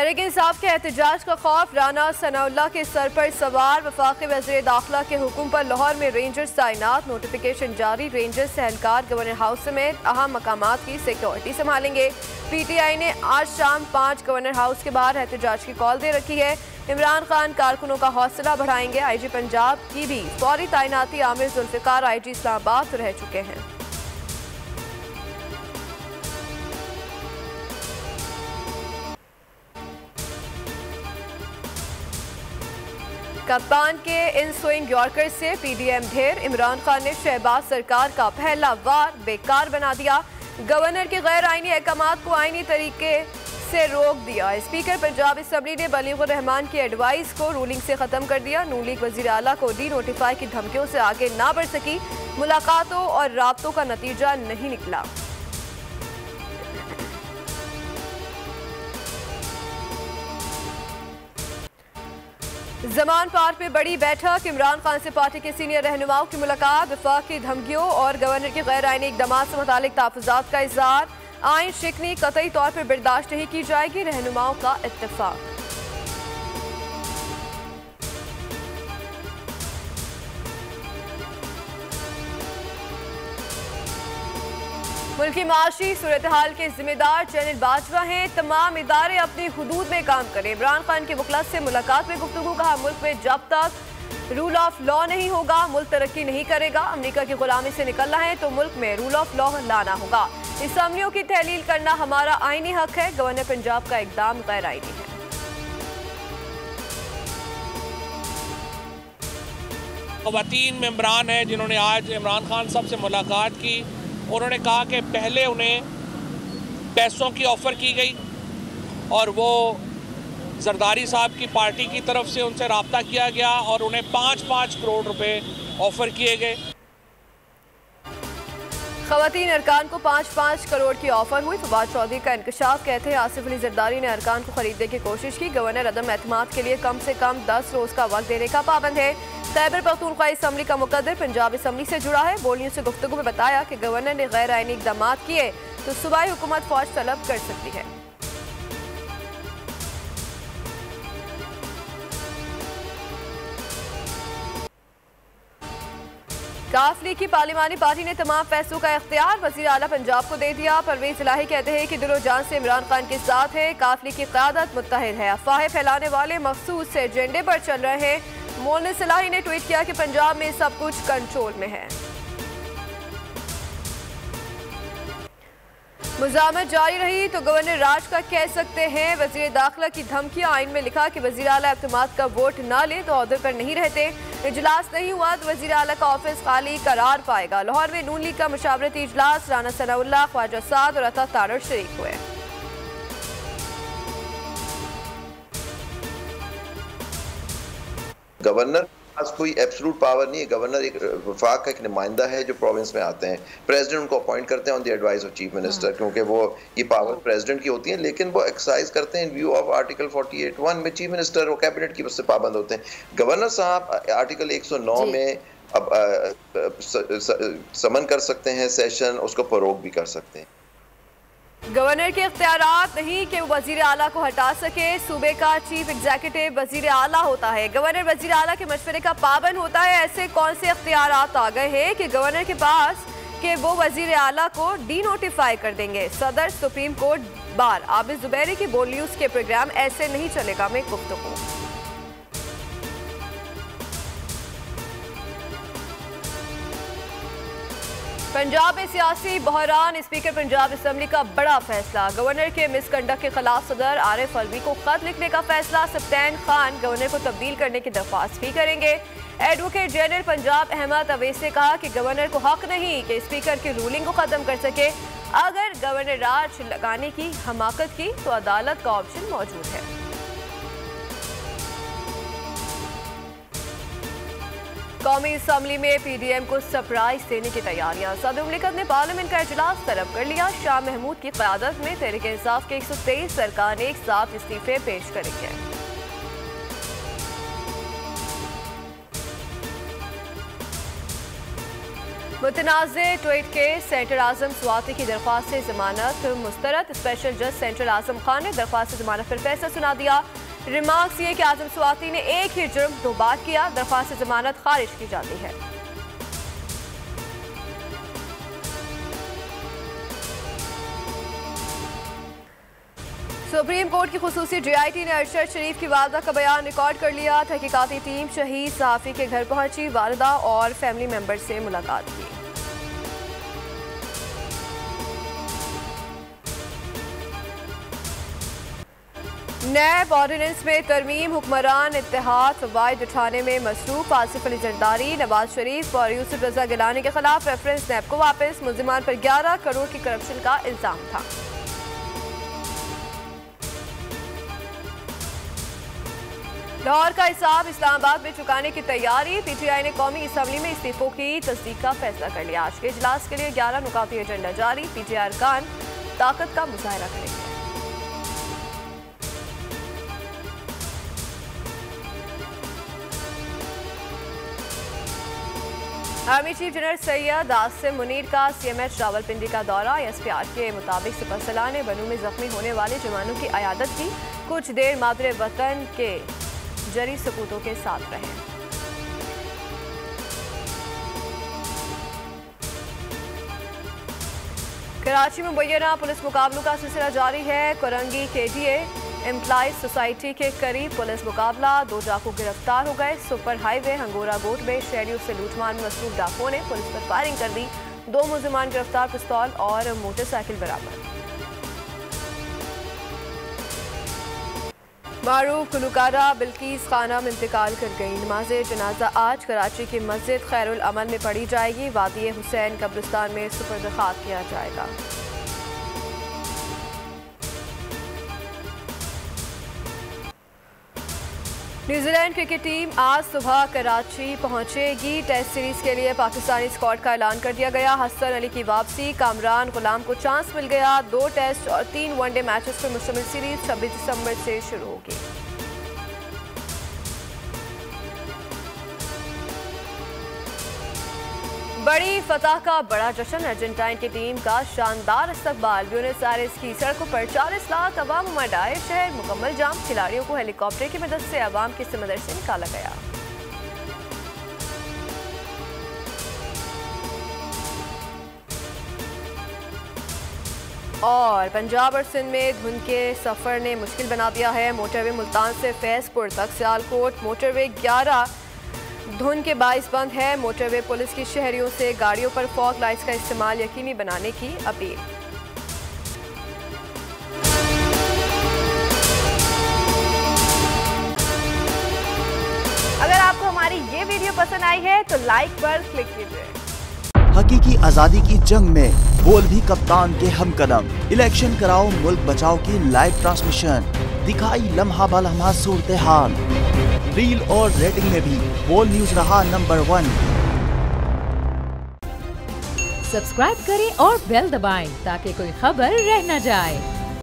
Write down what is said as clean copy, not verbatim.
तहरीक इंसाफ के एहतजाज का खौफ, राना सनाउल्लाह के सर पर सवार। वफाकी वज़ीर दाखिला के हुक्म पर लाहौर में रेंजर्स तैनात, नोटिफिकेशन जारी। रेंजर्स एहलकार गवर्नर हाउस समेत अहम मकामात की सिक्योरिटी संभालेंगे। PTI ने आज शाम 5 गवर्नर हाउस के बाहर एहतजाज की कॉल दे रखी है। इमरान खान कारकुनों का हौसला बढ़ाएंगे। IG पंजाब की भी फौरी तैनाती। आमिर जुल्फिकार IG इस्लामाबाद रह चुके हैं। कप्तान के इन स्विंग यॉर्कर से PDM ढेर। इमरान खान ने शहबाज सरकार का पहला वार बेकार बना दिया। गवर्नर के गैर आईनी अहकामात को आईनी तरीके से रोक दिया। स्पीकर पंजाब असम्बली ने बलीगुर रहमान की एडवाइस को रूलिंग से खत्म कर दिया। नून लीग वजीर आला को डी नोटिफाई की धमकियों से आगे ना बढ़ सकी। मुलाकातों और राब्तों का नतीजा नहीं निकला। जमान पार्क में बड़ी बैठक। इमरान खान से पार्टी के सीनियर रहनुमाओं की मुलाकात। वफाक की धमकियों और गवर्नर के गैर आईनी इक़दामात से मुतालिक तहफ़्फ़ुज़ात का इज़हार। आइन शिकनी कतई तौर पर बर्दाश्त नहीं की जाएगी, रहनुमाओं का इत्तेफाक। मुल्की माशी सूरत हाल के जिम्मेदार जनरल बाजवा हैं। तमाम इदारे अपनी हुदूद में काम करें। इमरान खान के वकला से मुलाकात में गुफ्तगू। कहा, मुल्क में जब तक रूल ऑफ लॉ नहीं होगा मुल्क तरक्की नहीं करेगा। अमरीका की गुलामी से निकलना है तो मुल्क में रूल ऑफ लॉ लाना होगा। असम्बलियों की तहलील करना हमारा आईनी हक है। गवर्नर पंजाब का इकदाम गैर आईनी है। ख़वातीन मेंबरान हैं जिन्होंने आज इमरान खान साहब से मुलाकात की। उन्होंने कहा कि पहले उन्हें पैसों की ऑफ़र की गई और वो जरदारी साहब की पार्टी की तरफ से उनसे रब्ता किया गया और उन्हें 5-5 करोड़ रुपए ऑफ़र किए गए। ख़वातीन अरकान को 5-5 करोड़ की ऑफर हुई। फवाद चौधरी का इंकशाफ। कहते हैं आसिफ अली जरदारी ने अरकान को खरीदने की कोशिश की। गवर्नर अदम एतमाद के लिए कम से कम 10 रोज का वक्त देने का पाबंद है। खैबर पख्तूनख्वा असम्बली का मुकद्दर पंजाब असम्बली से जुड़ा है। बोलियों से गुफ्तगू में बताया कि गवर्नर ने गैर आईनी इक़दामात किए तो सूबाई हुकूमत फौज तलब कर सकती है। काफ लीग की पार्लिमानी पार्टी ने तमाम फैसलों का इख्तियार वज़ीर आला पंजाब को दे दिया। परवेज इलाही कहते हैं कि दिलो जान से इमरान खान के साथ है। काफ लीग की क़यादत मुत्तहिद है। अफवाहें फैलाने वाले मखसूस एजेंडे पर चल रहे हैं। मोनिस इलाही ने ट्वीट किया कि पंजाब में सब कुछ कंट्रोल में है। मुज़ाहमत जारी रही तो गवर्नर राज का कह सकते हैं। वज़ीर दाखिला की धमकियां। आइन में लिखा कि वज़ीर आला एतमाद का वोट ना ले तो ओहदे पर नहीं रहते। इजलास नहीं हुआ तो वज़ीर आला का ऑफिस खाली करार पाएगा। लाहौर में नून लीग का मशावरती इजलास। राना सनाउल्लाह, ख्वाजा साद और अता तारड़ शरीक हुए। गवर्नर पास कोई एब्सोल्यूट पावर नहीं है। गवर्नर एक वफाक का एक नुमाइंदा है जो प्रोविंस में आते हैं। प्रेसिडेंट उनको अपॉइंट करते हैं on the advice of chief minister, क्योंकि वो ये पावर प्रेसिडेंट की होती है, लेकिन वो एक्सरसाइज करते हैं इन व्यू ऑफ आर्टिकल 48(1) में चीफ मिनिस्टर और कैबिनेट की उससे पाबंद होते हैं। गवर्नर साहब आर्टिकल 109 में अब समन कर सकते हैं सेशन, उसको फरोग भी कर सकते हैं। गवर्नर के इख्तियारात नहीं कि वो वजीर आला को हटा सके। सूबे का चीफ एग्जीक्यूटिव वजीर आला होता है। गवर्नर वजीर आला के मशवरे का पाबंद होता है। ऐसे कौन से इख्तियारात आ गए हैं कि गवर्नर के पास कि वो वजीर आला को डी नोटिफाई कर देंगे। सदर supreme court bar Abid Zubairi की बोल न्यूज के प्रोग्राम ऐसे नहीं चलेगा में गुफ्तगू। पंजाब में सियासी बहरान। स्पीकर पंजाब असम्बली का बड़ा फैसला। गवर्नर के मिसकंडक्ट के खिलाफ सदर आरिफ अलवी को खत लिखने का फैसला। सप्तान खान गवर्नर को तब्दील करने की दरख्वास्त भी करेंगे। एडवोकेट जनरल पंजाब अहमद अवैस ने कहा कि गवर्नर को हक नहीं कि स्पीकर की रूलिंग को खत्म कर सके। अगर गवर्नर राज लगाने की हमाकत की तो अदालत का ऑप्शन मौजूद है। कौमी असम्बली में PDM को सरप्राइज देने की तैयारियां। सदर मुमलिकत ने पार्लियामेंट का इजलास तलब कर लिया। शाह महमूद की क़यादत में तहरीक इंसाफ के 123 अरकान एक साथ इस्तीफे पेश करेंगे। मुतनाज़े ट्वीट के सेंटर आजम स्वाति की दरख्वास्त से जमानत मुस्तरद। स्पेशल जज सेंटर आजम खान ने दरख्वास्त से जमानत पर फैसला सुना दिया। रिमार्क्स ये कि आजम स्वाति ने एक ही जुर्म 2 बार किया, दरख्वास्त से जमानत खारिज की जाती है। सुप्रीम कोर्ट की खुसूसी DIT ने अरशद शरीफ की वालदा का बयान रिकॉर्ड कर लिया। तहकीकाती टीम शहीद सहाफ़ी के घर पहुंची, वालदा और फैमिली मेंबर से मुलाकात की। नैब ऑर्डिनेंस में तरमीम, हुक्मरान इत्तेहाद फवायद उठाने में मसरूफ। आसिफ अली जरदारी, नवाज शरीफ और यूसुफ रजा गिलानी के खिलाफ रेफरेंस नैब को वापस। मुल्जिमान पर 11 करोड़ की करप्शन का इल्जाम था। लाहौर का हिसाब इस्लामाबाद में चुकाने की तैयारी। PTI ने कौमी असम्बली में इस्तीफों की तस्दीक का फैसला कर लिया। आज के इजलास के लिए 11 नुकाती एजेंडा जारी। PTI अरकान ताकत का मुजाहरा करेंगे। Army chief general Syed Asim Munir का CMH रावलपिंडी का दौरा। SPR के मुताबिक सिपहसलार ने बनू में जख्मी होने वाले जवानों की अयादत की। कुछ देर मादरे वतन के जरी सपूतों के साथ रहे। कराची में मुबैना पुलिस मुकाबलों का सिलसिला जारी है। कोरंगी KDA एम्प्लॉइज सोसाइटी के करीब पुलिस मुकाबला, 2 डाकू गिरफ्तार हो गए। सुपर हाईवे हंगोरा गोट में शहरियों से लूटमार में मसरूफ डाकुओं ने पुलिस पर फायरिंग कर दी। 2 मुल्जिमान गिरफ्तार, पिस्तौल और मोटरसाइकिल बरामद। मारूफ गुलकारा बिल्किस खानम इंतकाल कर गई। नमाज जनाजा आज कराची की मस्जिद खैरुल अमल में पढ़ी जाएगी। वादी हुसैन कब्रिस्तान में सुपर्द खाक किया जाएगा। न्यूजीलैंड क्रिकेट टीम आज सुबह कराची पहुंचेगी। टेस्ट सीरीज के लिए पाकिस्तानी स्क्वाड का ऐलान कर दिया गया। हसन अली की वापसी, कामरान गुलाम को चांस मिल गया। 2 टेस्ट और 3 वनडे मैचेस पर मुश्तमिल सीरीज 26 दिसंबर से शुरू होगी। बड़ी फतह का बड़ा जश्न। अर्जेंटाइन की टीम का शानदार इस्तकबाल। ब्यूनस आयर्स की सड़कों पर 40 लाख अवाम उमड़ आए। शहर मुकम्मल जाम। खिलाड़ियों को हेलीकॉप्टर की मदद से अवाम के समंदर से निकाला गया। और पंजाब और सिंध में धुंध के सफर ने मुश्किल बना दिया है। मोटरवे मुल्तान से फैजपुर तक, सियालकोट मोटरवे 11 धुंध के बाइस बंद है। मोटरवे पुलिस की शहरियों से गाड़ियों पर फॉग लाइट्स का इस्तेमाल यकीनी बनाने की अपील। अगर आपको हमारी ये वीडियो पसंद आई है तो लाइक पर क्लिक कीजिए। हकीकी आजादी की जंग में बोल भी कप्तान के हमकदम। इलेक्शन कराओ मुल्क बचाओ की लाइव ट्रांसमिशन, दिखाई लम्हा ब लम्हा सूरत हाल। रील और रेटिंग में भी बोल न्यूज रहा नंबर 1। सब्सक्राइब करें और बेल दबाएं ताकि कोई खबर रह न जाए।